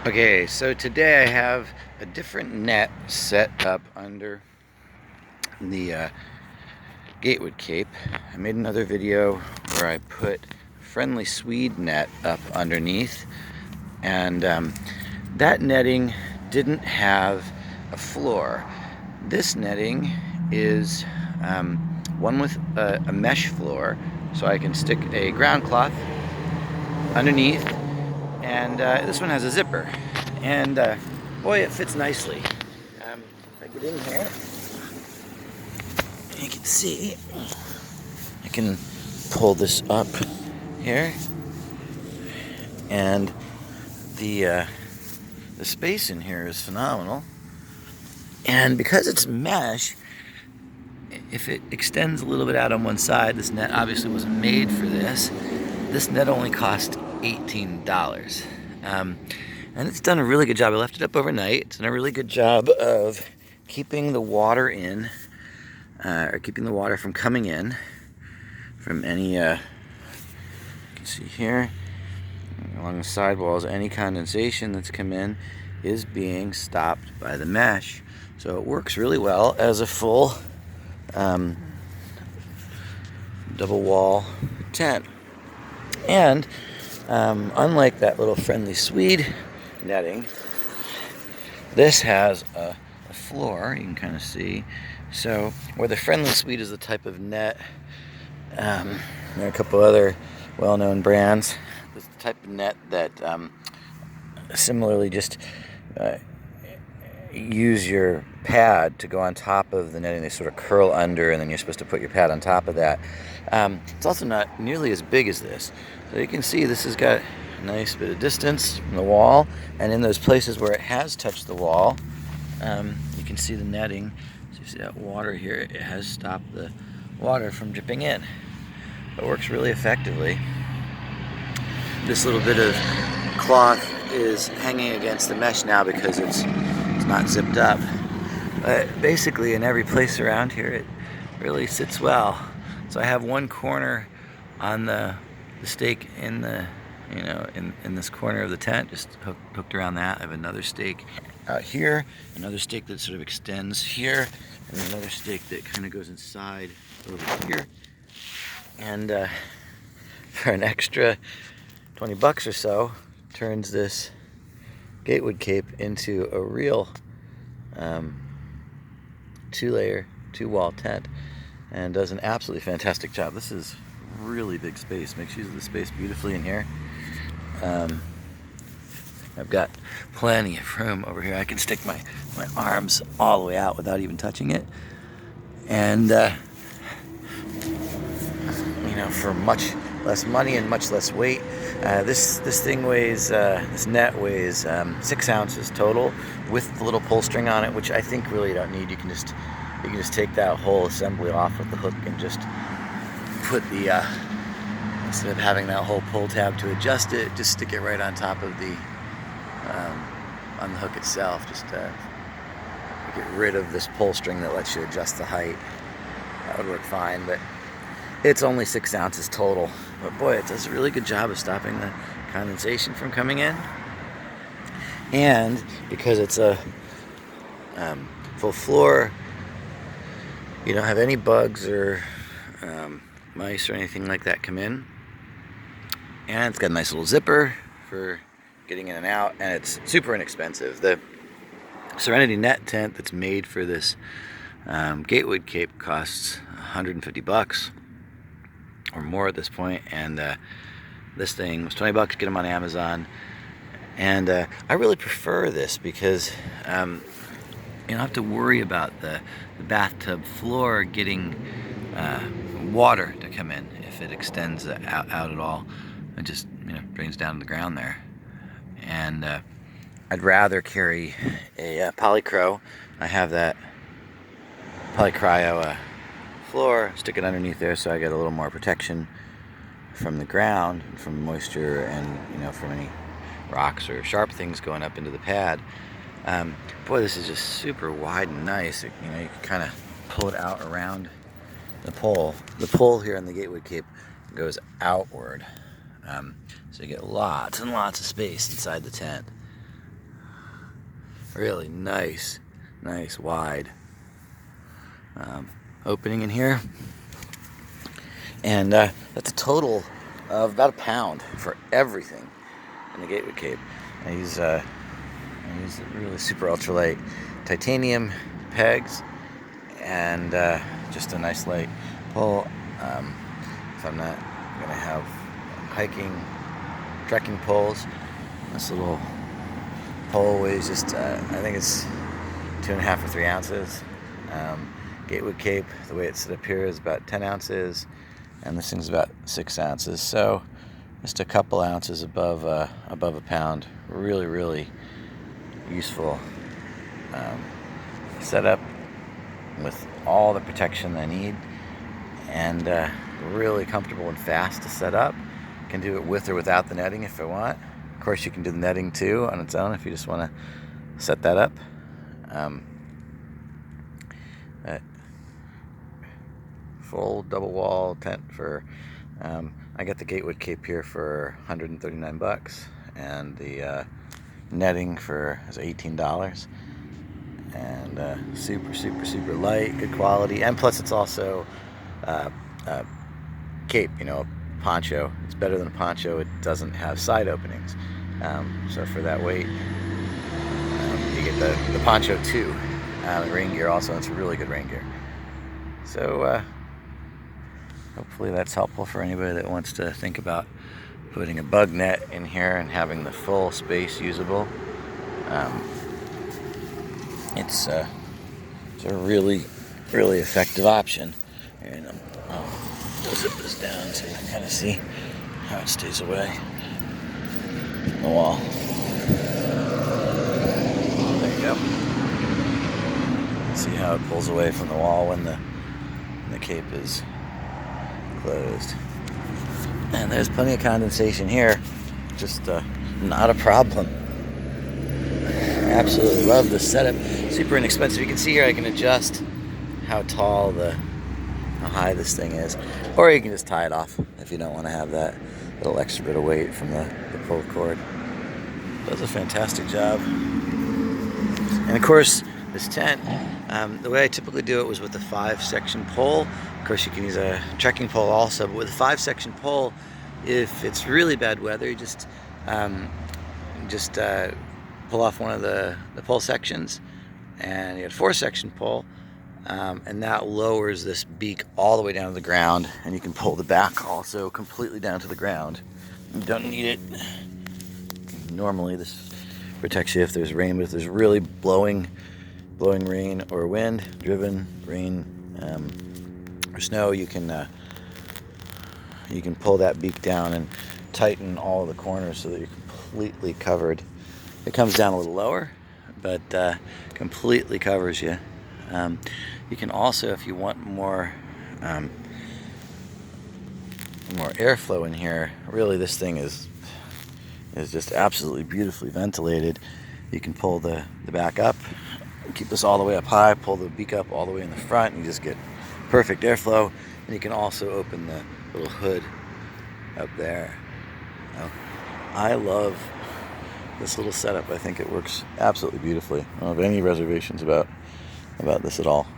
Okay, so today I have a different net set up under the Gatewood Cape. I made another video where I put friendly Swede net up underneath, and that netting didn't have a floor. This netting is one with a mesh floor, so I can stick a ground cloth underneath, and this one has a zipper, and boy, it fits nicely. If I get in here, you can see I can pull this up here, and the space in here is phenomenal. And because it's mesh, if it extends a little bit out on one side, this net obviously wasn't made for this. This net only cost $18. And it's done a really good job. I left it up overnight. It's done a really good job of keeping the water in, or keeping the water from coming in from any, you can see here, along the sidewalls, any condensation that's come in is being stopped by the mesh. So it works really well as a full double wall tent. And unlike that little friendly Swede netting, this has a floor, you can kind of see. So where the friendly Swede is the type of net, there are a couple other well-known brands. This is the type of net that similarly just use your pad to go on top of the netting. They sort of curl under, and then you're supposed to put your pad on top of that. It's also not nearly as big as this. So you can see this has got a nice bit of distance from the wall, and in those places where it has touched the wall, you can see the netting. So you see that water here, it has stopped the water from dripping in. It works really effectively. This little bit of cloth is hanging against the mesh now because it's not zipped up. But basically in every place around here it really sits well. So I have one corner on the stake in the, in this corner of the tent, just hooked around that. I have another stake out here, another stake that sort of extends here, and another stake that kind of goes inside over here. And for an extra 20 bucks or so, turns this Gatewood Cape into a real two-layer, two-wall tent, and does an absolutely fantastic job. This is really big space, makes use of the space beautifully in here. I've got plenty of room over here. I can stick my arms all the way out without even touching it, and for much less money and much less weight. This thing weighs, this net weighs 6 ounces total, with the little pull string on it, which I think really you don't need. You can just take that whole assembly off with the hook and just put the instead of having that whole pull tab to adjust it, just stick it right on top of the on the hook itself. Just get rid of this pull string that lets you adjust the height. That would work fine, but it's only 6 ounces total. But boy, it does a really good job of stopping the condensation from coming in. And because it's a full floor, you don't have any bugs or mice or anything like that come in. And it's got a nice little zipper for getting in and out, and it's super inexpensive. The Serenity net tent that's made for this Gatewood Cape costs 150 bucks or more at this point, and this thing was 20 bucks. Get them on Amazon, and I really prefer this because you don't have to worry about the bathtub floor getting water to come in if it extends out at all. It just drains down to the ground there. And I'd rather carry a Polycro. I have that Polycryo floor, stick it underneath there so I get a little more protection from the ground, from moisture, and from any rocks or sharp things going up into the pad. Boy, this is just super wide and nice. You can kind of pull it out around the pole. The pole here on the Gatewood Cape goes outward, so you get lots and lots of space inside the tent. Really nice wide opening in here. And that's a total of about £1 for everything in the Gatewood Cape. I use really super ultralight titanium pegs and just a nice light pole. If I'm not going to have hiking, trekking poles, this little pole weighs just, I think it's 2.5 or 3 ounces. Gatewood Cape, the way it's set up here, is about 10 ounces, and this thing's about 6 ounces. So just a couple ounces above £1. Really useful setup with all the protection I need, and really comfortable and fast to set up. Can do it with or without the netting if I want. Of course, you can do the netting too on its own if you just want to set that up. Full double wall tent for I got the Gatewood Cape here for $139, and the netting is $18, and super light, good quality, and plus it's also cape, poncho. It's better than a poncho. It doesn't have side openings, so for that weight, you get the poncho too. Rain gear also, it's really good rain gear. So hopefully that's helpful for anybody that wants to think about putting a bug net in here and having the full space usable. It's a really effective option. And I'll zip this down so you can kind of see how it stays away from the wall. There you go. See how it pulls away from the wall when the cape is closed. And there's plenty of condensation here, just not a problem. Absolutely love this setup. Super inexpensive. You can see here I can adjust how high this thing is, or you can just tie it off if you don't want to have that little extra bit of weight from the pull cord. Does a fantastic job. And of course, this tent, the way I typically do it was with a 5-section pole. Of course, you can use a trekking pole also, but with a 5-section pole, if it's really bad weather, you just pull off one of the pole sections, and you get a 4-section pole, and that lowers this beak all the way down to the ground, and you can pull the back also completely down to the ground. You don't need it. Normally, this protects you if there's rain, but if there's really blowing rain or wind, driven rain or snow, you can pull that beak down and tighten all of the corners so that you're completely covered. It comes down a little lower, but completely covers you. You can also, if you want more airflow in here, really this thing is just absolutely beautifully ventilated. You can pull the back up, keep this all the way up high, pull the beak up all the way in the front, and you just get perfect airflow. And you can also open the little hood up there. I love this little setup. I think it works absolutely beautifully. I don't have any reservations about this at all.